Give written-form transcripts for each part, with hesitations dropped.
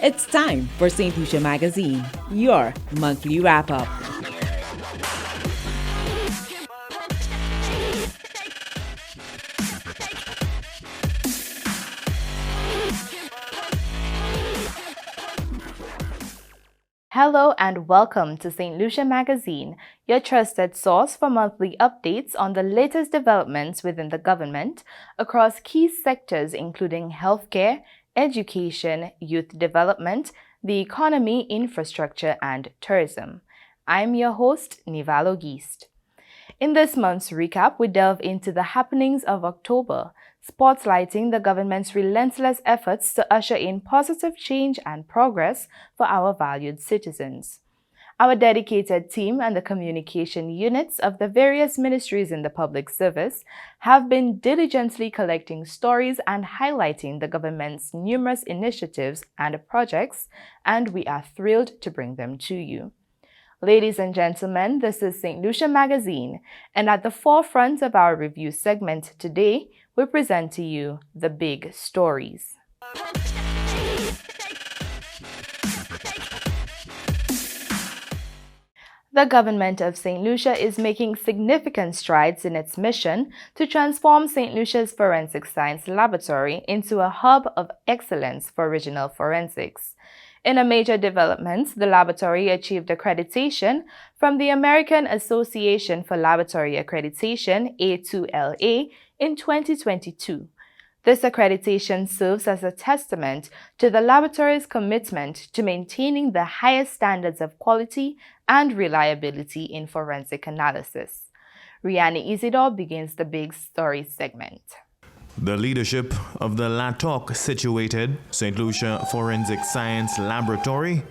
It's time for Saint Lucia Magazine, your monthly wrap-up. Hello and welcome to Saint Lucia Magazine, your trusted source for monthly updates on the latest developments within the government across key sectors including healthcare, education, youth development, the economy, infrastructure, and tourism. I'm your host, Nivalo Geist. In this month's recap, we delve into the happenings of October, spotlighting the government's relentless efforts to usher in positive change and progress for our valued citizens. Our dedicated team and the communication units of the various ministries in the public service have been diligently collecting stories and highlighting the government's numerous initiatives and projects, and we are thrilled to bring them to you. Ladies and gentlemen, this is Saint Lucia Magazine, and at the forefront of our review segment today, we present to you the big stories. The Government of Saint Lucia is making significant strides in its mission to transform Saint Lucia's Forensic Science Laboratory into a hub of excellence for regional forensics. In a major development, the laboratory achieved accreditation from the American Association for Laboratory Accreditation, A2LA, in 2022. This accreditation serves as a testament to the laboratory's commitment to maintaining the highest standards of quality and reliability in forensic analysis. Rihanna Isidore begins the big story segment. The leadership of the LATOC-situated St. Lucia Forensic Science Laboratory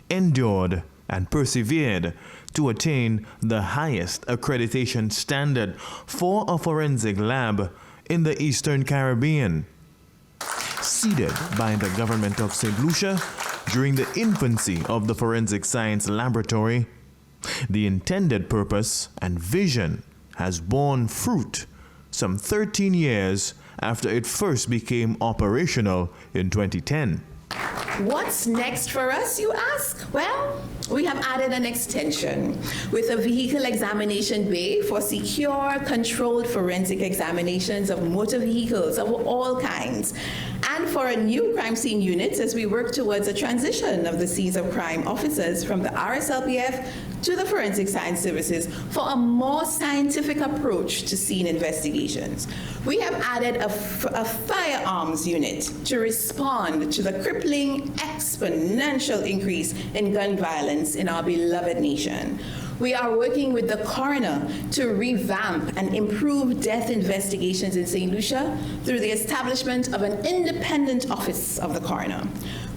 endured and persevered to attain the highest accreditation standard for a forensic lab in the Eastern Caribbean. Seeded by the Government of Saint Lucia during the infancy of the Forensic Science Laboratory, the intended purpose and vision has borne fruit some 13 years after it first became operational in 2010. What's next for us, you ask? Well, we have added an extension with a vehicle examination bay for secure, controlled forensic examinations of motor vehicles of all kinds, and for a new crime scene unit as we work towards a transition of the scenes of crime officers from the RSLPF to the Forensic Science Services for a more scientific approach to scene investigations. We have added a firearms unit to respond to the crippling exponential increase in gun violence in our beloved nation. We are working with the coroner to revamp and improve death investigations in St. Lucia through the establishment of an independent office of the coroner.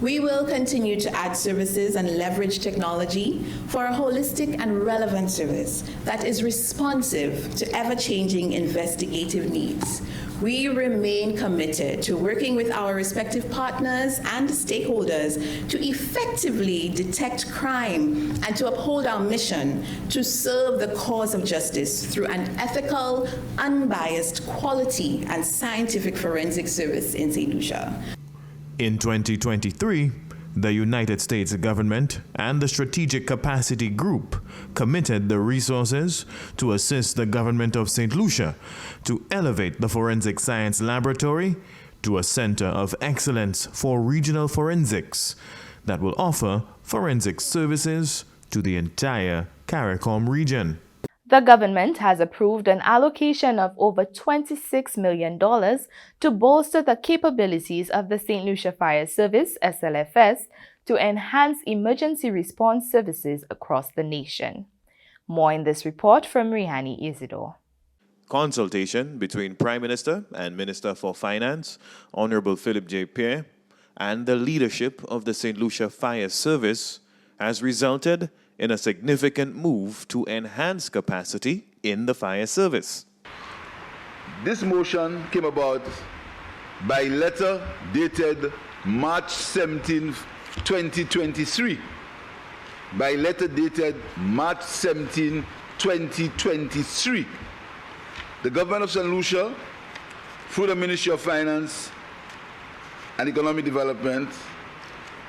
We will continue to add services and leverage technology for a holistic and relevant service that is responsive to ever-changing investigative needs. We remain committed to working with our respective partners and stakeholders to effectively detect crime and to uphold our mission to serve the cause of justice through an ethical, unbiased, quality, and scientific forensic service in St. Lucia. In 2023, the United States government and the Strategic Capacity Group committed the resources to assist the Government of Saint Lucia to elevate the Forensic Science Laboratory to a center of excellence for regional forensics that will offer forensic services to the entire CARICOM region. The government has approved an allocation of over $26 million to bolster the capabilities of the St. Lucia Fire Service, SLFS, to enhance emergency response services across the nation. More in this report from Rihanna Isidore. Consultation between Prime Minister and Minister for Finance, Honorable Philip J. Pierre, and the leadership of the St. Lucia Fire Service has resulted in a significant move to enhance capacity in the fire service. This motion came about by letter dated March 17, 2023. By letter dated March 17, 2023. The Government of Saint Lucia, through the Ministry of Finance and Economic Development,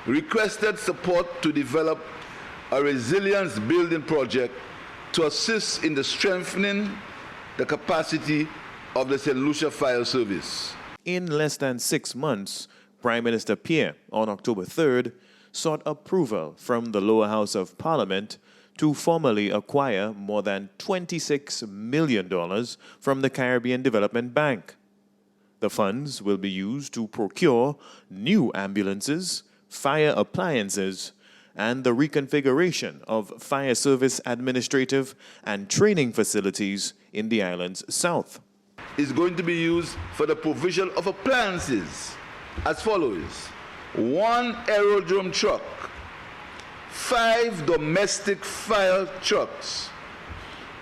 requested support to develop a resilience building project to assist in the strengthening the capacity of the Saint Lucia Fire Service. In less than 6 months, Prime Minister Pierre, on October 3rd, sought approval from the lower house of Parliament to formally acquire more than $26 million from the Caribbean Development Bank. The funds will be used to procure new ambulances, fire appliances, and the reconfiguration of fire service administrative and training facilities in the island's south. Is going to be used for the provision of appliances as follows: 1 aerodrome truck, 5 domestic fire trucks,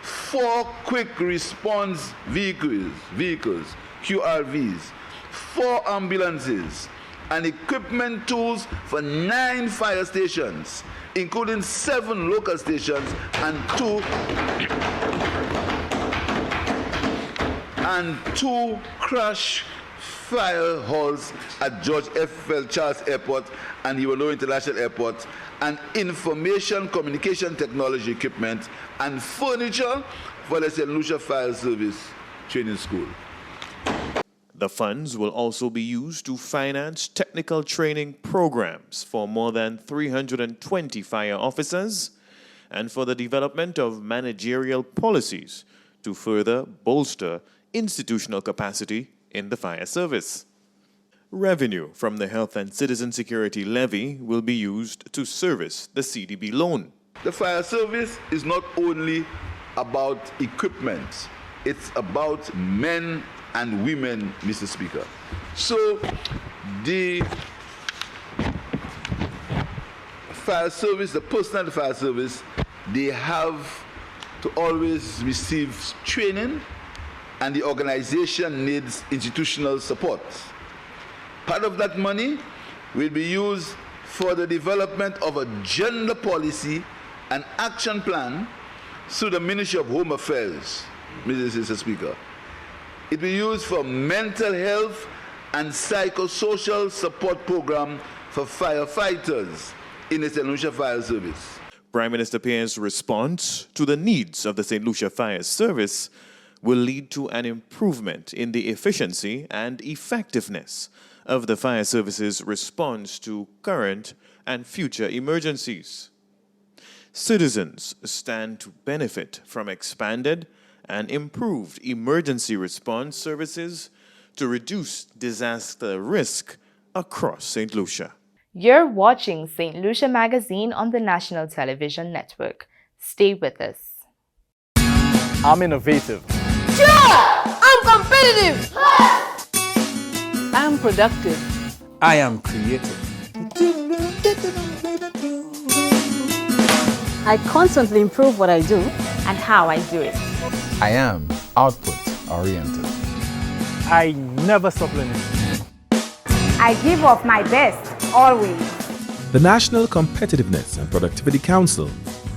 4 quick response vehicles, QRVs, 4 ambulances, and equipment tools for 9 fire stations, including 7 local stations and 2 crash fire halls at George F. L. Charles Airport and Iwalo International Airport, and information communication technology equipment and furniture for the Saint Lucia Fire Service Training School. The funds will also be used to finance technical training programs for more than 320 fire officers and for the development of managerial policies to further bolster institutional capacity in the fire service. Revenue from the Health and Citizen Security Levy will be used to service the CDB loan. The fire service is not only about equipment, it's about men and women, Mr. Speaker. So the fire service, the personnel of the fire service, they have to always receive training, and the organization needs institutional support. Part of that money will be used for the development of a gender policy and action plan through the Ministry of Home Affairs, Mr. Speaker. It will be used for mental health and psychosocial support program for firefighters in the St. Lucia Fire Service. Prime Minister Pierre's response to the needs of the St. Lucia Fire Service will lead to an improvement in the efficiency and effectiveness of the fire service's response to current and future emergencies. Citizens stand to benefit from expanded and improved emergency response services to reduce disaster risk across St. Lucia. You're watching St. Lucia Magazine on the National Television Network. Stay with us. I'm innovative. I'm competitive. I'm productive. I am creative. I constantly improve what I do. And how I do it. I am output oriented. I never stop learning. I give of my best, always. The National Competitiveness and Productivity Council,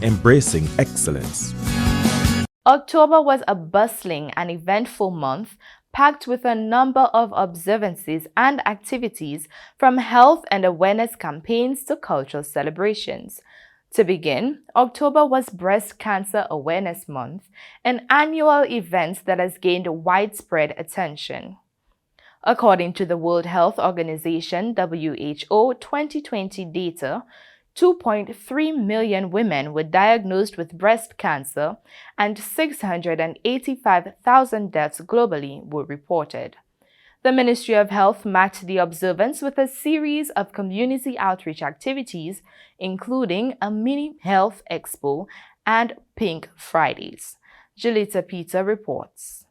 embracing excellence. October was a bustling and eventful month, packed with a number of observances and activities, from health and awareness campaigns to cultural celebrations. To begin, October was Breast Cancer Awareness Month, an annual event that has gained widespread attention. According to the World Health Organization (WHO) 2020 data, 2.3 million women were diagnosed with breast cancer and 685,000 deaths globally were reported. The Ministry of Health marked the observance with a series of community outreach activities, including a mini health expo and Pink Fridays. Julita Peter reports.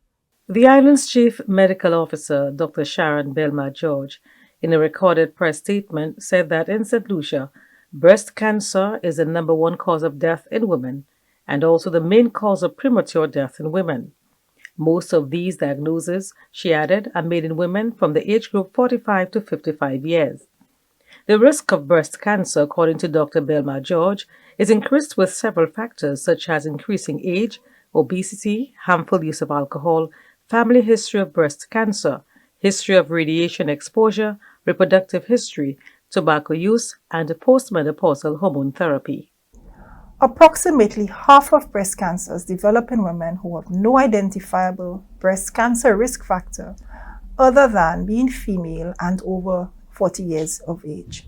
The island's Chief Medical Officer, Dr. Sharon Belma George, in a recorded press statement, said that in St. Lucia, breast cancer is the #1 cause of death in women and also the main cause of premature death in women. Most of these diagnoses, she added, are made in women from the age group 45 to 55 years. The risk of breast cancer, according to Dr. Belma George, is increased with several factors such as increasing age, obesity, harmful use of alcohol, family history of breast cancer, history of radiation exposure, reproductive history, tobacco use, and postmenopausal hormone therapy. Approximately half of breast cancers develop in women who have no identifiable breast cancer risk factor other than being female and over 40 years of age.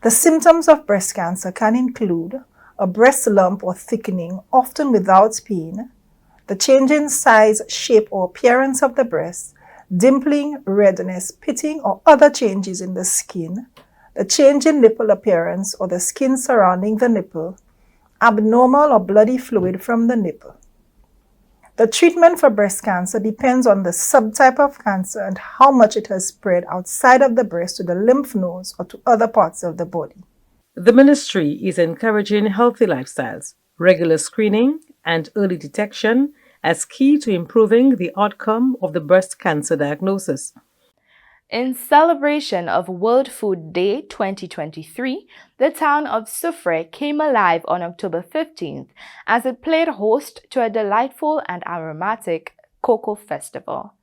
The symptoms of breast cancer can include a breast lump or thickening, often without pain, the change in size, shape, or appearance of the breast, dimpling, redness, pitting, or other changes in the skin, the change in nipple appearance or the skin surrounding the nipple, abnormal or bloody fluid from the nipple. The treatment for breast cancer depends on the subtype of cancer and how much it has spread outside of the breast to the lymph nodes or to other parts of the body. The ministry is encouraging healthy lifestyles, regular screening, and early detection as key to improving the outcome of the breast cancer diagnosis. In celebration of World Food Day 2023, the town of Soufrière came alive on October 15th as it played host to a delightful and aromatic cocoa festival.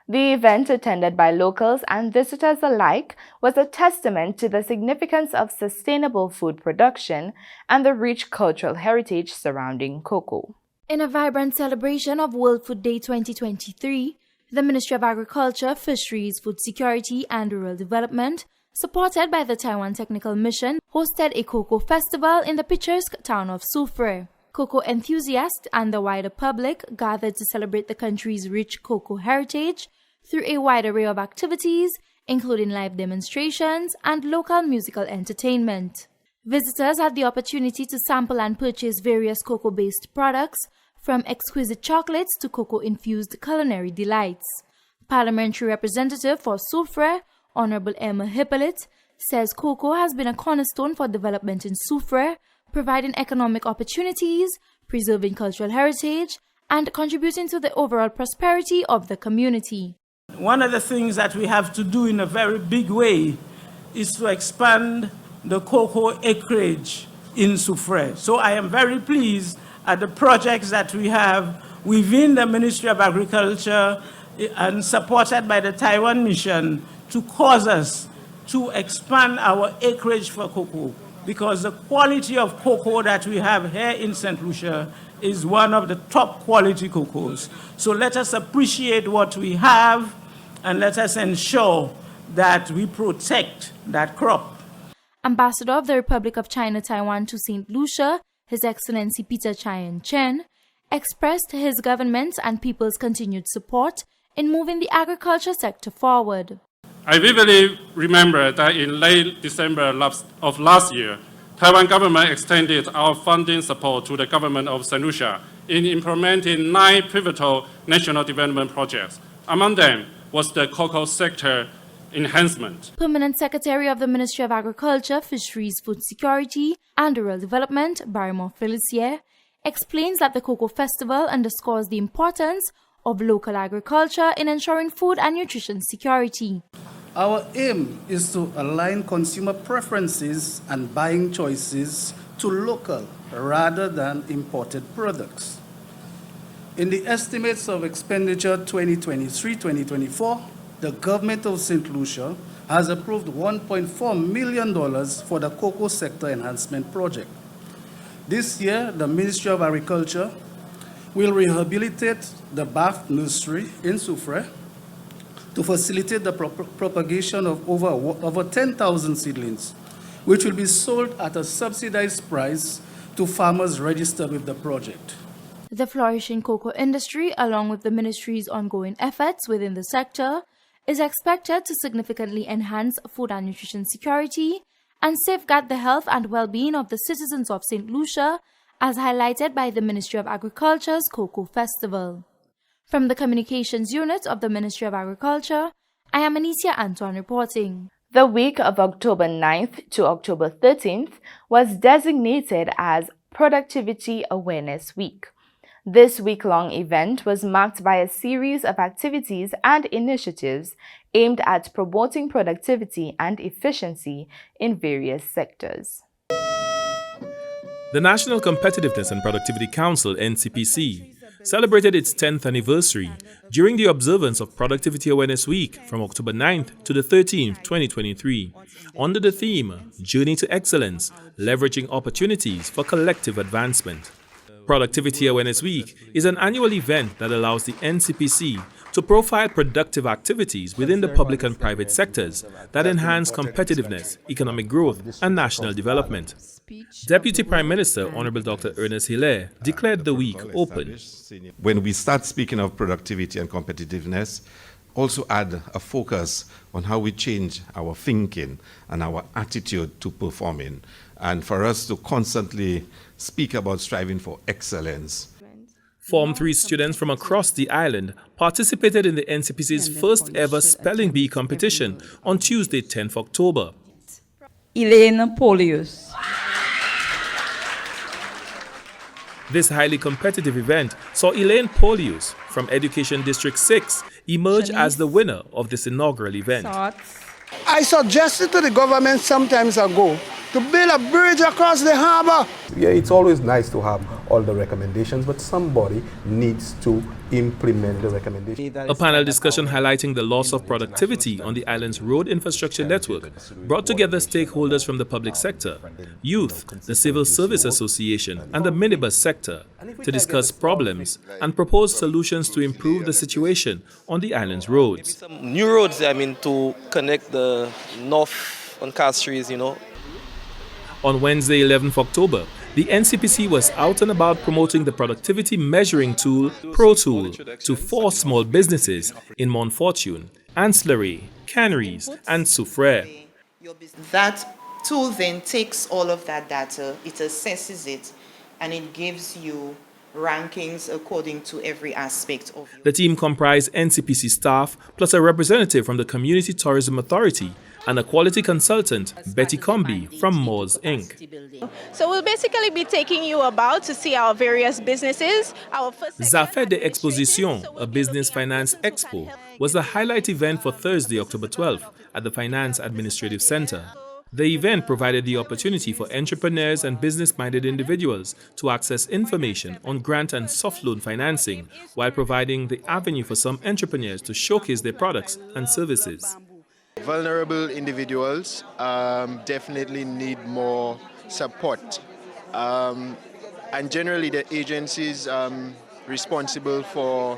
The event, attended by locals and visitors alike, was a testament to the significance of sustainable food production and the rich cultural heritage surrounding cocoa. In a vibrant celebration of World Food Day 2023, the Ministry of Agriculture, Fisheries, Food Security and Rural Development, supported by the Taiwan Technical Mission, hosted a cocoa festival in the picturesque town of Soufrière. Cocoa enthusiasts and the wider public gathered to celebrate the country's rich cocoa heritage through a wide array of activities, including live demonstrations and local musical entertainment. Visitors had the opportunity to sample and purchase various cocoa-based products, from exquisite chocolates to cocoa-infused culinary delights. Parliamentary Representative for Soufrière, Honorable Emma Hippolyte, says cocoa has been a cornerstone for development in Soufrière, providing economic opportunities, preserving cultural heritage, and contributing to the overall prosperity of the community. One of the things that we have to do in a very big way is to expand the cocoa acreage in Soufrière. So I am very pleased at the projects that we have within the Ministry of Agriculture and supported by the Taiwan Mission to cause us to expand our acreage for cocoa, because the quality of cocoa that we have here in St. Lucia is one of the top quality cocoas. So let us appreciate what we have and let us ensure that we protect that crop. Ambassador of the Republic of China Taiwan to St. Lucia, His Excellency Peter Chai Chen, expressed his government's and people's continued support in moving the agriculture sector forward. I vividly remember that in late December of last year, Taiwan government extended our funding support to the Government of Saint Lucia in implementing 9 pivotal national development projects. Among them was the cocoa sector enhancement. Permanent Secretary of the Ministry of Agriculture, Fisheries, Food Security and Rural Development, Barrymore Felicier, explains that the Cocoa Festival underscores the importance of local agriculture in ensuring food and nutrition security. Our aim is to align consumer preferences and buying choices to local rather than imported products. In the estimates of expenditure 2023-2024, the Government of Saint Lucia has approved $1.4 million for the cocoa sector enhancement project. This year, the Ministry of Agriculture will rehabilitate the Bath Nursery in Soufrière to facilitate the propagation of over 10,000 seedlings, which will be sold at a subsidized price to farmers registered with the project. The flourishing cocoa industry, along with the ministry's ongoing efforts within the sector, is expected to significantly enhance food and nutrition security and safeguard the health and well-being of the citizens of St. Lucia, as highlighted by the Ministry of Agriculture's Cocoa Festival. From the Communications Unit of the Ministry of Agriculture, I am Anicia Antoine reporting. The week of October 9th to October 13th was designated as Productivity Awareness Week. This week-long event was marked by a series of activities and initiatives aimed at promoting productivity and efficiency in various sectors. The National Competitiveness and Productivity Council, NCPC, celebrated its 10th anniversary during the observance of Productivity Awareness Week from October 9th to the 13th, 2023, under the theme Journey to Excellence, Leveraging Opportunities for Collective Advancement. Productivity Awareness Week is an annual event that allows the NCPC to profile productive activities within the public and private sectors that enhance competitiveness, economic growth, and national development. Deputy Prime Minister Honorable Dr. Ernest Hilaire declared the week open. When we start speaking of productivity and competitiveness, also add a focus on how we change our thinking and our attitude to performing, and for us to constantly speak about striving for excellence. Form 3 students from across the island participated in the NCPC's first ever Spelling Bee competition on Tuesday, 10th October. Elaine Polius. This highly competitive event saw Elaine Polius from Education District 6 emerge as the winner of this inaugural event. I suggested to the government some time ago to build a bridge across the harbor. Yeah, it's always nice to have all the recommendations, but somebody needs to implement the recommendations. A panel discussion highlighting the loss of productivity on the island's road infrastructure network brought together stakeholders from the public sector, youth, the Civil Service Association, and the minibus sector to discuss problems and propose solutions to improve the situation on the island's roads. New roads, to connect the north on Castries, On Wednesday, 11th October, the NCPC was out and about promoting the productivity measuring tool, ProTool, to 4 small businesses in Montfortune, Ancillary, Canneries, and Soufrière. That tool then takes all of that data, it assesses it, and it gives you rankings according to every aspect of it. The team comprised NCPC staff plus a representative from the Community Tourism Authority and a quality consultant, Betty Comby from Moores Inc. So we'll basically be taking you about to see our various businesses. Zafet de Exposition, a business finance expo, was the highlight event for Thursday, October 12th at the Finance Administrative Center. The event provided the opportunity for entrepreneurs and business-minded individuals to access information on grant and soft loan financing, while providing the avenue for some entrepreneurs to showcase their products and services. Vulnerable individuals definitely need more support. And generally the agencies responsible for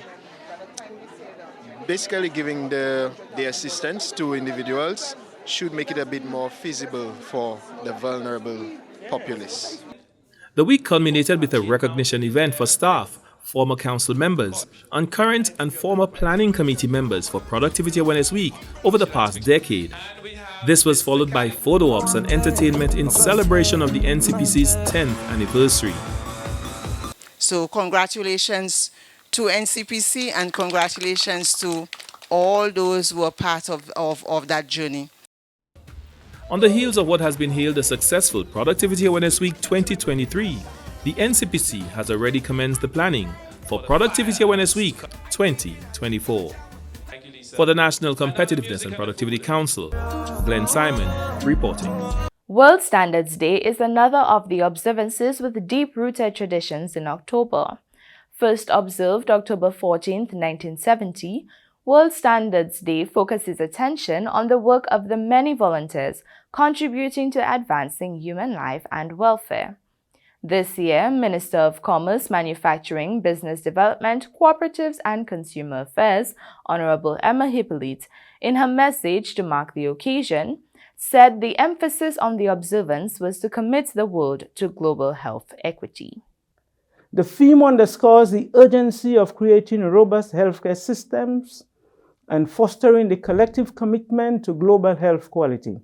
basically giving the assistance to individuals should make it a bit more feasible for the vulnerable populace. The week culminated with a recognition event for staff, former council members, and current and former planning committee members for Productivity Awareness Week over the past decade. This was followed by photo ops and entertainment in celebration of the NCPC's 10th anniversary. So congratulations to NCPC and congratulations to all those who are part of that journey. On the heels of what has been hailed a successful Productivity Awareness Week 2023, the NCPC has already commenced the planning for Productivity Awareness Week 2024. For the National Competitiveness and Productivity Council, Glenn Simon reporting. World Standards Day is another of the observances with deep-rooted traditions in October. First observed October 14, 1970, World Standards Day focuses attention on the work of the many volunteers contributing to advancing human life and welfare. This year, Minister of Commerce, Manufacturing, Business Development, Cooperatives and Consumer Affairs, Honorable Emma Hippolyte, in her message to mark the occasion, said the emphasis on the observance was to commit the world to global health equity. The theme underscores the urgency of creating robust healthcare systems and fostering the collective commitment to global health quality.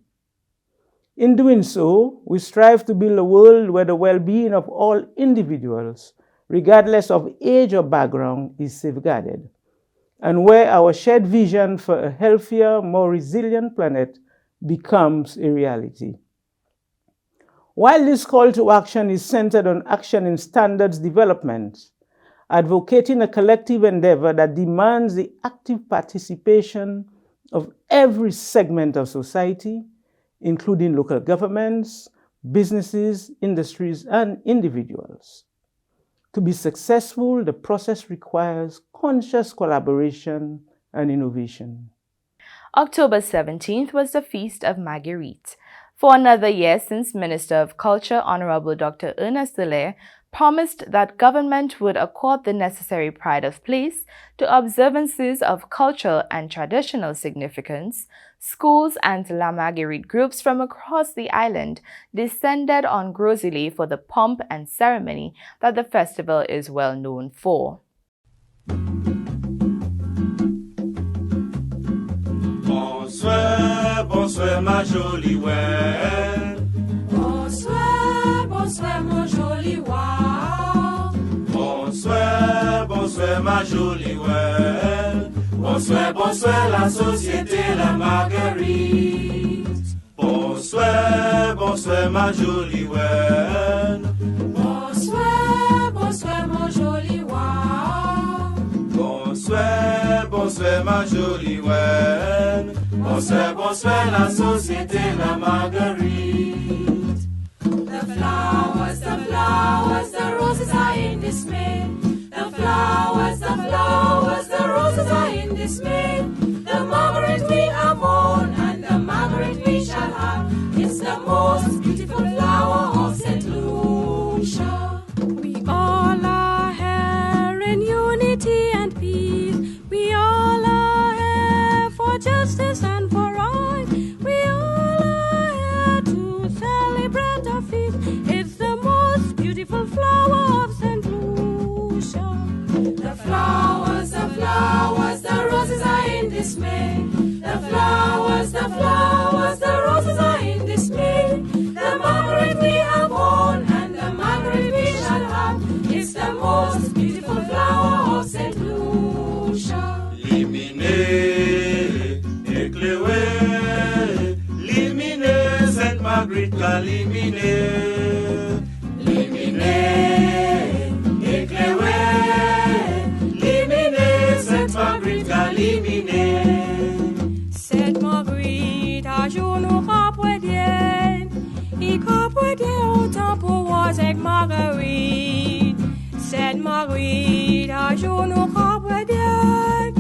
In doing so, we strive to build a world where the well-being of all individuals, regardless of age or background, is safeguarded, and where our shared vision for a healthier, more resilient planet becomes a reality. While this call to action is centered on action in standards development, advocating a collective endeavor that demands the active participation of every segment of society, including local governments, businesses, industries, and individuals. To be successful, the process requires conscious collaboration and innovation. October 17th was the Feast of Marguerite. For another year since Minister of Culture Honorable Dr. Ernest Delaire promised that government would accord the necessary pride of place to observances of cultural and traditional significance, schools and La Marguerite groups from across the island descended on Gros-Islet for the pomp and ceremony that the festival is well known for. Bonsoir, bonsoir ma jolie ouais. Bonsoir, bonsoir mon joli wa. Bonsoir, bonsoir ma jolie ouais. Bonsoir, bonsoir la société la Marguerite. Bonsoir, bonsoir ma jolie ouais. Bonsoir, bonsoir mon joli wa. Bonsoir, bonsoir ma jolie ouais. Bonsoir, bonsoir la société la Marguerite. The flowers, the roses are in dismay. The flowers, the roses are in dismay. The Margaret we have won and the Margaret we shall have. It's the most beautiful flower of Saint Lucia. We all are here in unity and peace. We all are here for justice and for right. We all are here to celebrate our feast. It's the most beautiful flower of Saint Lucia. The flowers, the roses are in dismay. The flowers, the roses are in dismay. The Margaret we have won and the Margaret we shall have. It's the most beautiful flower of Saint Lucia. Limine, éclairé, limine, Sainte Marguerite qu'a limine. Limine, éclairé, limine, Sainte Marguerite qu'a limine. Sainte Marguerite a jour nous rapprodienne. Il rapprodienne autant pour moi avec Marguerite. Sainte Marguerite a jour nous rapprodienne.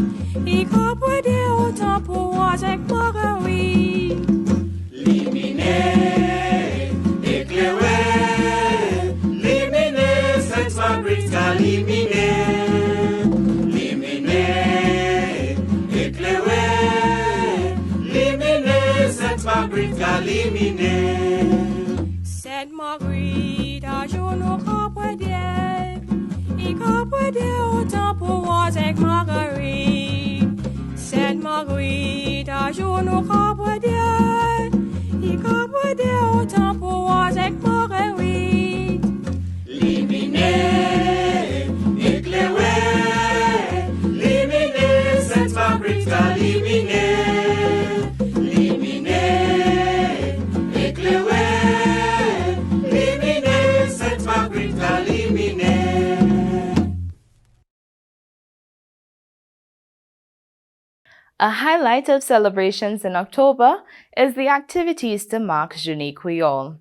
Il rapprodienne autant pour moi avec Marguerite. Limine, éclairé, limine, Sainte Marguerite qu'a limine. Limine, éclairé, limine, Sainte Marguerite qu'a limine. Sainte Marguerite a jour nous rapprodienne. Il rapprodienne autant pour moi avec Marguerite. Sainte Marguerite a jour nous rapprodienne. Il rapprodienne autant pour moi avec Marguerite. Limine, éclairé, limine, Sainte Marguerite qu'a limine. Limine, éclairé, limine, Sainte Marguerite qu'a limine. A highlight of celebrations in October is the activities to mark Journée Creole.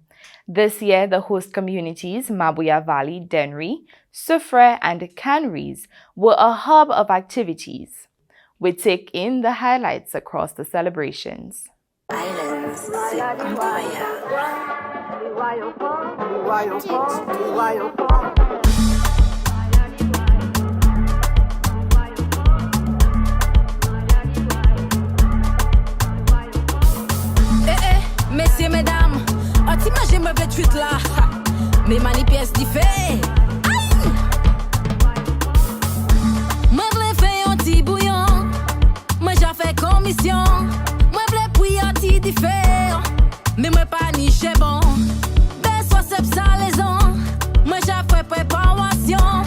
This year, the host communities Mabuya Valley, Dennery, Soufrière, and Canneries were a hub of activities. We take in the highlights across the celebrations. Islands, messieurs, mesdames, t'imagines me 28 là, mes mani pièces diffé. Moi v'lais faire un petit bouillon, moi j'ai fait commission, moi v'lais puis un petit diffé, mais moi pas ni chez bon. Ben soit c'est ça les ans, moi j'ai fait préparation,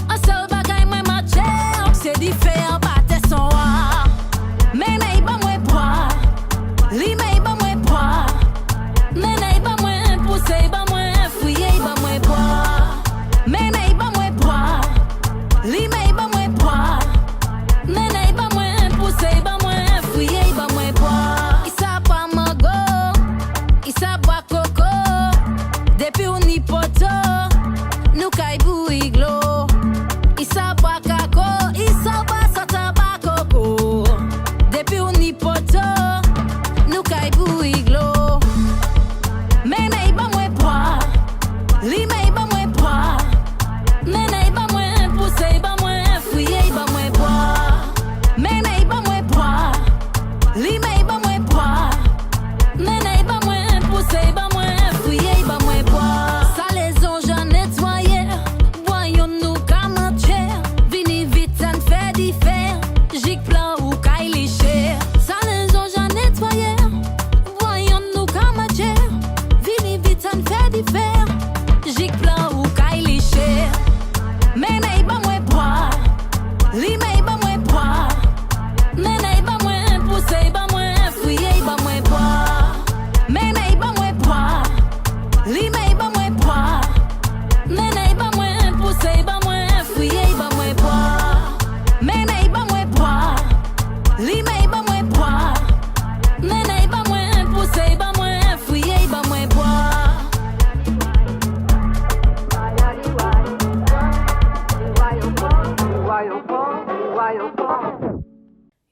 un seul bagage moi marché, c'est différent pas tes son. Mais n'est pas moi boire, li mais pas moi boire. Mais n'est pas moins poussé, pas moins fouillé, pas moins boire. Mais n'est pas moins boire. Li mais pas moins boire. Mais n'est pas moins poussé, pas moins fouillé, pas moins boire. Il s'a pas mango, il s'a pas coco.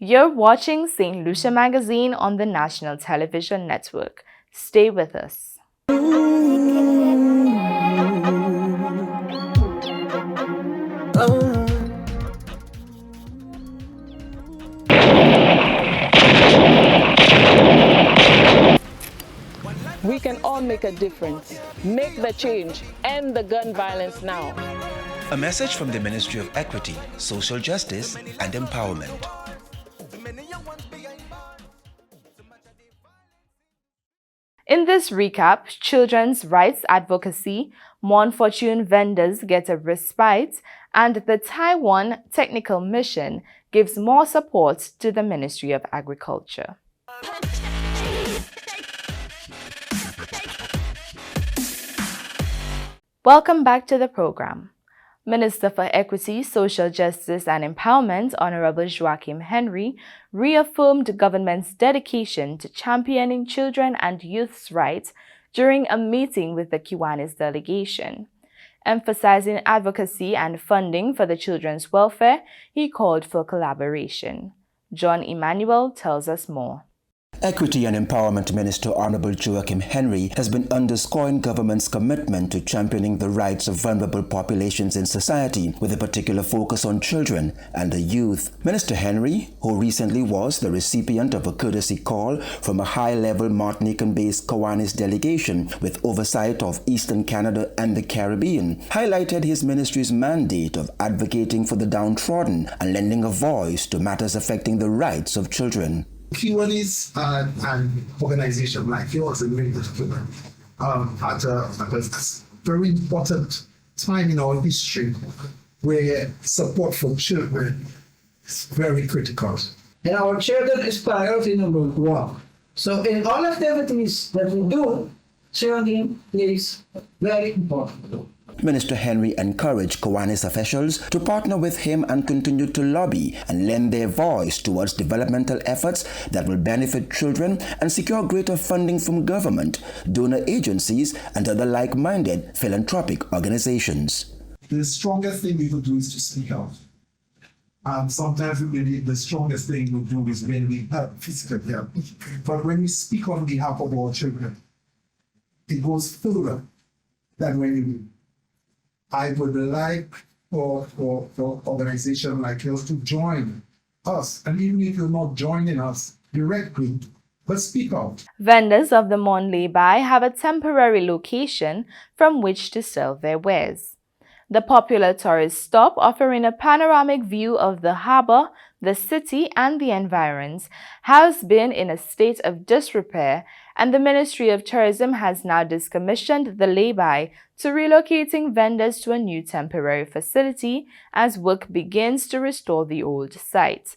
You're watching Saint Lucia Magazine on the National Television Network. Stay with us. We can all make a difference. Make the change. End the gun violence now. A message from the Ministry of Equity, Social Justice and Empowerment. In this recap, children's rights advocacy, Mon Fortune vendors get a respite, and the Taiwan Technical Mission gives more support to the Ministry of Agriculture. Welcome back to the program. Minister for Equity, Social Justice and Empowerment, Honorable Joachim Henry, reaffirmed the government's dedication to championing children and youth's rights during a meeting with the Kiwanis delegation. Emphasizing advocacy and funding for the children's welfare, he called for collaboration. John Emmanuel tells us more. Equity and Empowerment Minister Honorable Joachim Henry has been underscoring government's commitment to championing the rights of vulnerable populations in society, with a particular focus on children and the youth. Minister Henry, who recently was the recipient of a courtesy call from a high-level Martinican-based Kiwanis delegation with oversight of Eastern Canada and the Caribbean, highlighted his ministry's mandate of advocating for the downtrodden and lending a voice to matters affecting the rights of children. Kiwanis an organization like yours in Venezuela at a very important time in our history where support for children is very critical. And our children is priority number one. So in all activities that we do, children is very important. Minister Henry encouraged Kiwanis officials to partner with him and continue to lobby and lend their voice towards developmental efforts that will benefit children and secure greater funding from government, donor agencies, and other like-minded philanthropic organizations. The strongest thing we could do is to speak out. Sometimes we believe the strongest thing we do is when we help, physical help. But when we speak on behalf of our children, it goes further than when we do. I would like for organizations like yours to join us. And even if you're not joining us directly, but speak out. Vendors of the Mon Lay-By have a temporary location from which to sell their wares. The popular tourist stop, offering a panoramic view of the harbor, the city, and the environs, has been in a state of disrepair, and the Ministry of Tourism has now discommissioned the lay-by to relocating vendors to a new temporary facility as work begins to restore the old site.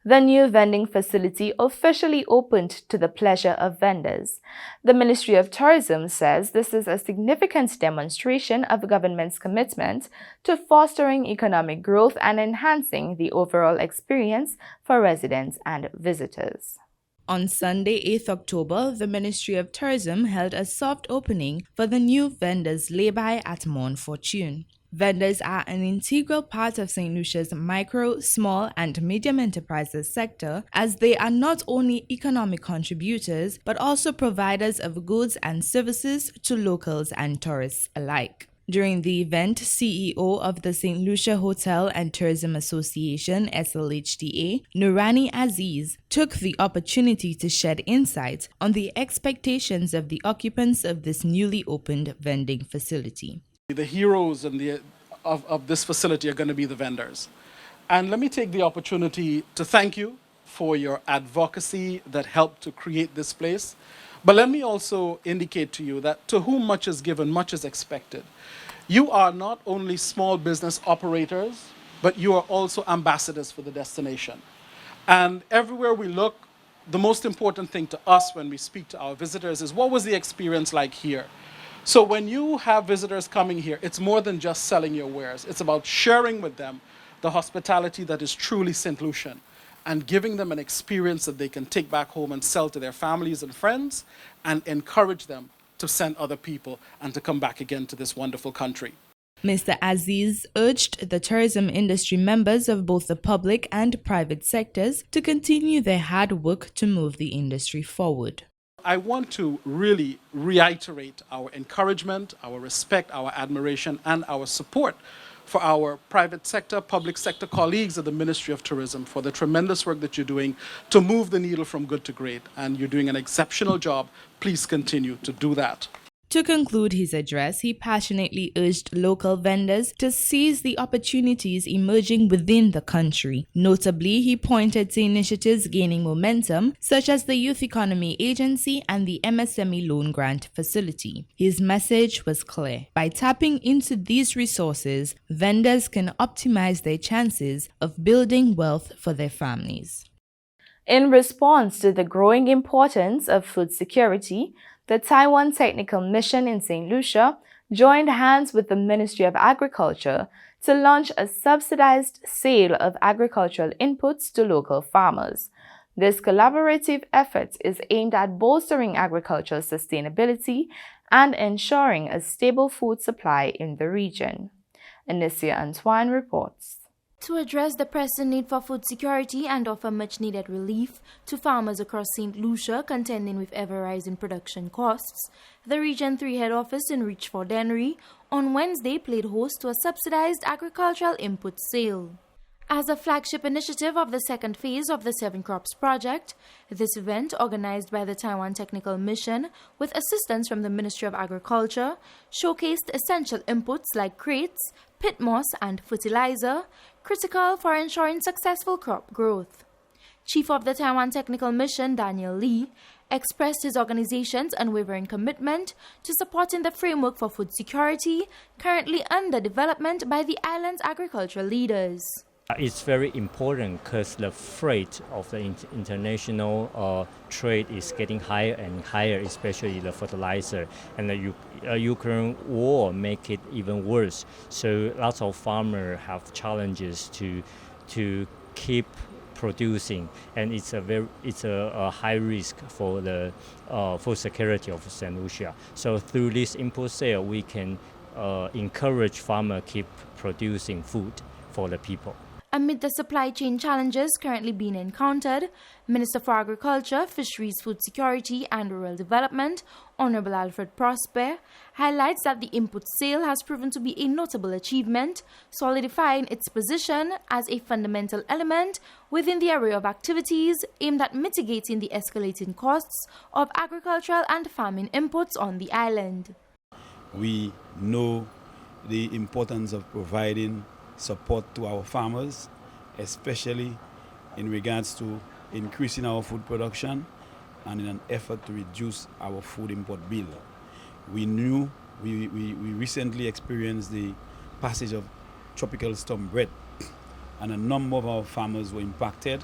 The new vending facility officially opened to the pleasure of vendors. The Ministry of Tourism says this is a significant demonstration of the government's commitment to fostering economic growth and enhancing the overall experience for residents and visitors. On Sunday, 8th October, the Ministry of Tourism held a soft opening for the new vendors lay-by at Mon Fortune. Vendors are an integral part of St. Lucia's micro, small, and medium enterprises sector, as they are not only economic contributors but also providers of goods and services to locals and tourists alike. During the event, CEO of the St. Lucia Hotel and Tourism Association, SLHTA, Nurani Aziz, took the opportunity to shed insight on the expectations of the occupants of this newly opened vending facility. The heroes of this facility are going to be the vendors. And let me take the opportunity to thank you for your advocacy that helped to create this place. But let me also indicate to you that to whom much is given, much is expected. You are not only small business operators, but you are also ambassadors for the destination. And everywhere we look, the most important thing to us when we speak to our visitors is, what was the experience like here? So when you have visitors coming here, it's more than just selling your wares. It's about sharing with them the hospitality that is truly St. Lucian and giving them an experience that they can take back home and sell to their families and friends and encourage them to send other people and to come back again to this wonderful country. Mr. Aziz urged the tourism industry members of both the public and private sectors to continue their hard work to move the industry forward. I want to really reiterate our encouragement, our respect, our admiration, and our support for our private sector, public sector colleagues at the Ministry of Tourism for the tremendous work that you're doing to move the needle from good to great. And you're doing an exceptional job. Please continue to do that. To conclude his address, he passionately urged local vendors to seize the opportunities emerging within the country. Notably, he pointed to initiatives gaining momentum, such as the Youth Economy Agency and the MSME Loan Grant Facility. His message was clear. By tapping into these resources, vendors can optimize their chances of building wealth for their families. In response to the growing importance of food security, the Taiwan Technical Mission in Saint Lucia joined hands with the Ministry of Agriculture to launch a subsidized sale of agricultural inputs to local farmers. This collaborative effort is aimed at bolstering agricultural sustainability and ensuring a stable food supply in the region. Anicia Antoine reports. To address the pressing need for food security and offer much-needed relief to farmers across St. Lucia contending with ever-rising production costs, the Region 3 head office in Richford Dennery on Wednesday played host to a subsidized agricultural input sale. As a flagship initiative of the second phase of the Seven Crops project, this event, organized by the Taiwan Technical Mission with assistance from the Ministry of Agriculture, showcased essential inputs like crates, pit moss, and fertilizer, critical for ensuring successful crop growth. Chief of the Taiwan Technical Mission, Daniel Lee, expressed his organization's unwavering commitment to supporting the framework for food security currently under development by the island's agricultural leaders. It's very important because the freight of the international trade is getting higher and higher, especially the fertilizer. And the Ukraine war make it even worse. So lots of farmers have challenges to keep producing, and it's a high risk for the food security of Saint Lucia. So through this import sale, we can encourage farmers keep producing food for the people. Amid the supply chain challenges currently being encountered, Minister for Agriculture, Fisheries, Food Security and Rural Development, Honorable Alfred Prosper, highlights that the input sale has proven to be a notable achievement, solidifying its position as a fundamental element within the array of activities aimed at mitigating the escalating costs of agricultural and farming inputs on the island. We know the importance of providing support to our farmers, especially in regards to increasing our food production and in an effort to reduce our food import bill. We recently experienced the passage of Tropical Storm Brett, and a number of our farmers were impacted.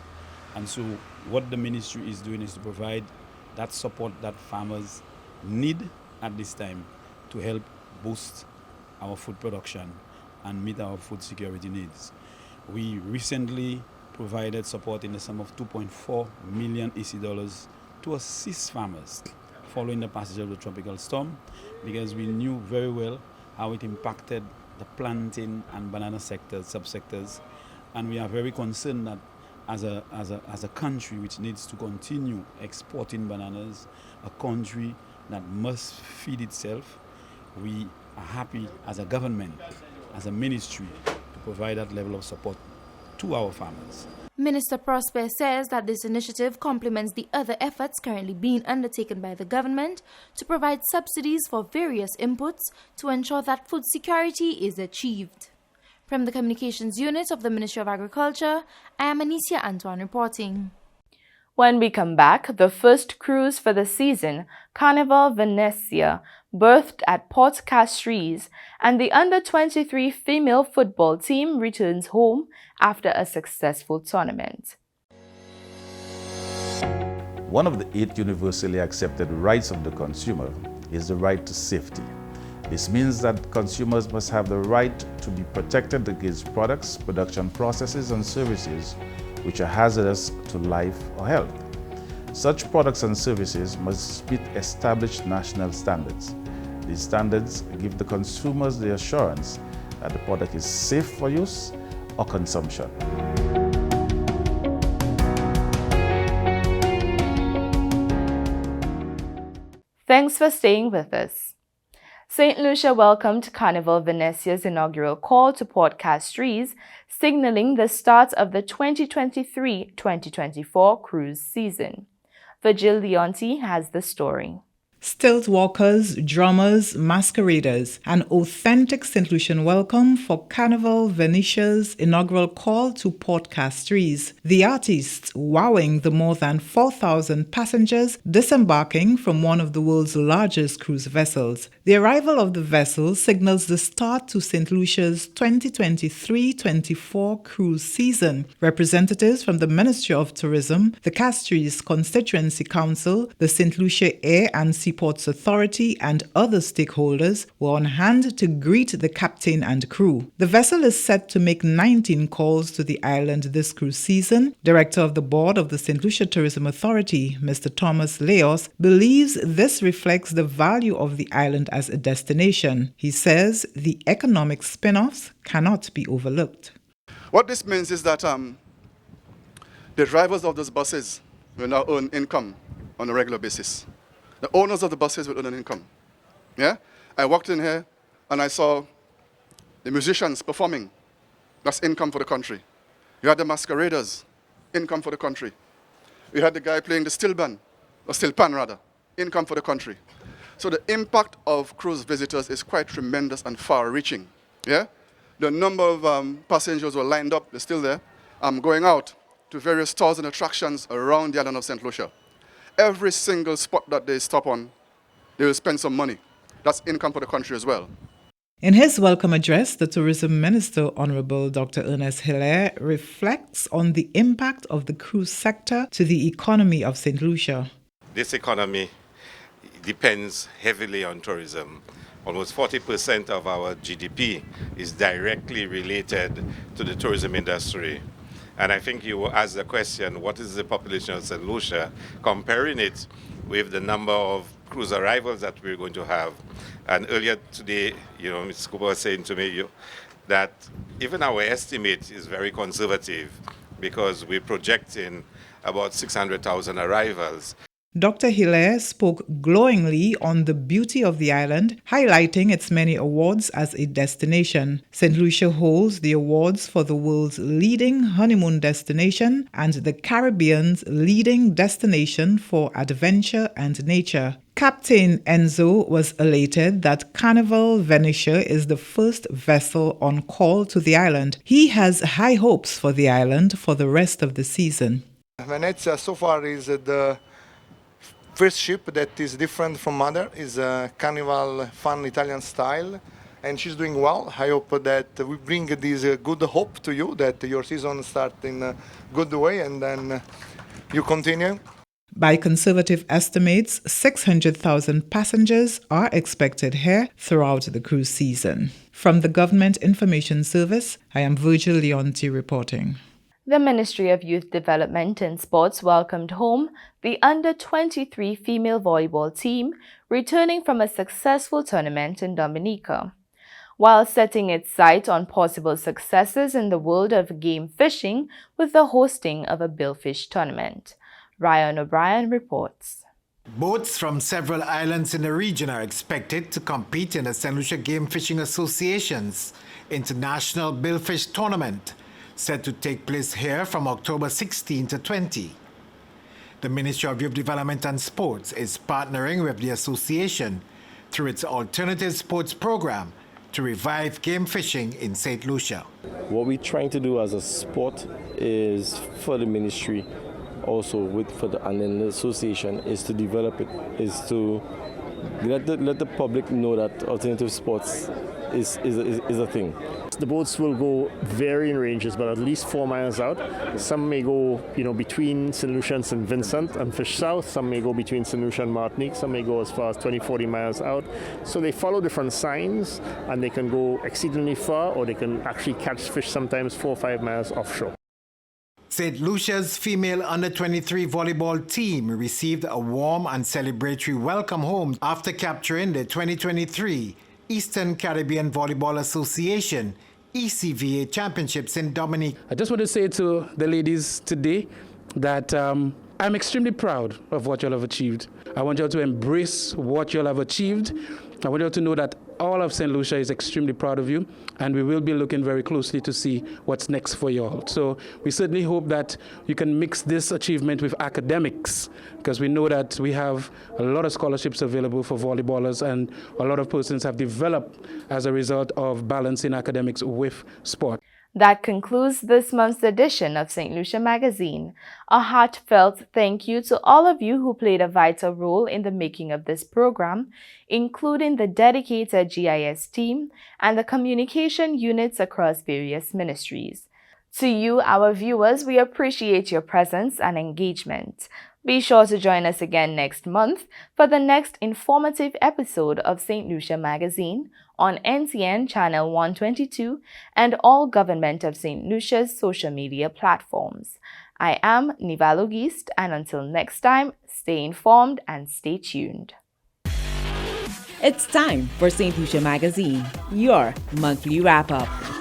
And so what the ministry is doing is to provide that support that farmers need at this time to help boost our food production and meet our food security needs. We recently provided support in the sum of 2.4 million EC dollars to assist farmers following the passage of the tropical storm, because we knew very well how it impacted the plantain and banana subsectors, and we are very concerned that as a country which needs to continue exporting bananas, a country that must feed itself, we are happy as a government, as a ministry, to provide that level of support to our farmers. Minister Prosper says that this initiative complements the other efforts currently being undertaken by the government to provide subsidies for various inputs to ensure that food security is achieved. From the Communications Unit of the Ministry of Agriculture, I am Anicia Antoine reporting. When we come back, the first cruise for the season, Carnival Venezia, berthed at Port Castries, and the under-23 female football team returns home after a successful tournament. One of the 8 universally accepted rights of the consumer is the right to safety. This means that consumers must have the right to be protected against products, production processes, and services which are hazardous to life or health. Such products and services must meet established national standards. These standards give the consumers the assurance that the product is safe for use or consumption. Thanks for staying with us. St. Lucia welcomed Carnival Venecia's inaugural call to Port Castries, signaling the start of the 2023-2024 cruise season. Virgil Leonti has the story. Stilt walkers, drummers, masqueraders, an authentic St. Lucian welcome for Carnival Venetia's inaugural call to Port Castries. The artists wowing the more than 4,000 passengers disembarking from one of the world's largest cruise vessels. The arrival of the vessel signals the start to St. Lucia's 2023-24 cruise season. Representatives from the Ministry of Tourism, the Castries Constituency Council, the St. Lucia Air and Seaports Authority and other stakeholders were on hand to greet the captain and crew. The vessel is set to make 19 calls to the island this cruise season. Director of the board of the St. Lucia Tourism Authority, Mr. Thomas Leos, believes this reflects the value of the island as a destination. He says the economic spin-offs cannot be overlooked. What this means is that the drivers of those buses will now earn income on a regular basis. The owners of the buses will earn an income. Yeah? I walked in here and I saw the musicians performing. That's income for the country. You had the masqueraders, income for the country. You had the guy playing the steel band, or steel pan rather, income for the country. So the impact of cruise visitors is quite tremendous and far-reaching. Yeah? The number of passengers were lined up, they're still there, going out to various stores and attractions around the island of St. Lucia. Every single spot that they stop on, they will spend some money. That's income for the country as well. In his welcome address, the Tourism Minister, Honorable Dr. Ernest Hilaire, reflects on the impact of the cruise sector to the economy of St. Lucia. This economy depends heavily on tourism. Almost 40% of our GDP is directly related to the tourism industry. And I think you asked the question, what is the population of St. Lucia, comparing it with the number of cruise arrivals that we're going to have. And earlier today, Ms. Cooper was saying to me that even our estimate is very conservative because we're projecting about 600,000 arrivals. Dr. Hilaire spoke glowingly on the beauty of the island, highlighting its many awards as a destination. St. Lucia holds the awards for the world's leading honeymoon destination and the Caribbean's leading destination for adventure and nature. Captain Enzo was elated that Carnival Venetia is the first vessel on call to the island. He has high hopes for the island for the rest of the season. Venezia so far is the first ship that is different from other, is a Carnival fun Italian style, and she's doing well. I hope that we bring this good hope to you, that your season starts in a good way and then you continue. By conservative estimates, 600,000 passengers are expected here throughout the cruise season. From the Government Information Service, I am Virgil Leonti reporting. The Ministry of Youth Development and Sports welcomed home the under-23 female volleyball team returning from a successful tournament in Dominica. While setting its sight on possible successes in the world of game fishing with the hosting of a billfish tournament. Ryan O'Brien reports. Boats from several islands in the region are expected to compete in the St. Lucia Game Fishing Association's International Billfish Tournament, set to take place here from October 16 to 20. The Ministry of Youth Development and Sports is partnering with the association through its alternative sports program to revive game fishing in St. Lucia. What we're trying to do as a sport is for the ministry, also and then the association, is to develop it, is to let the public know that alternative sports is a thing. The boats will go varying ranges, but at least 4 miles out. Some may go, between St. Lucia and St. Vincent and fish south. Some may go between St. Lucia and Martinique. Some may go as far as 20, 40 miles out. So they follow different signs, and they can go exceedingly far, or they can actually catch fish sometimes 4 or 5 miles offshore. St. Lucia's female under-23 volleyball team received a warm and celebratory welcome home after capturing the 2023 Eastern Caribbean Volleyball Association ECVA Championships in Dominique. I just want to say to the ladies today that I'm extremely proud of what you all have achieved. I want you all to embrace what you all have achieved. I want you all to know that all of St. Lucia is extremely proud of you, and we will be looking very closely to see what's next for you all. So we certainly hope that you can mix this achievement with academics, because we know that we have a lot of scholarships available for volleyballers, and a lot of persons have developed as a result of balancing academics with sport. That concludes this month's edition of St. Lucia Magazine. A heartfelt thank you to all of you who played a vital role in the making of this program, including the dedicated GIS team and the communication units across various ministries. To you, our viewers, we appreciate your presence and engagement. Be sure to join us again next month for the next informative episode of St. Lucia Magazine on NTN Channel 122 and all Government of St. Lucia's social media platforms. I am Nivalo Geist, and until next time, stay informed and stay tuned. It's time for St. Lucia Magazine, your monthly wrap-up.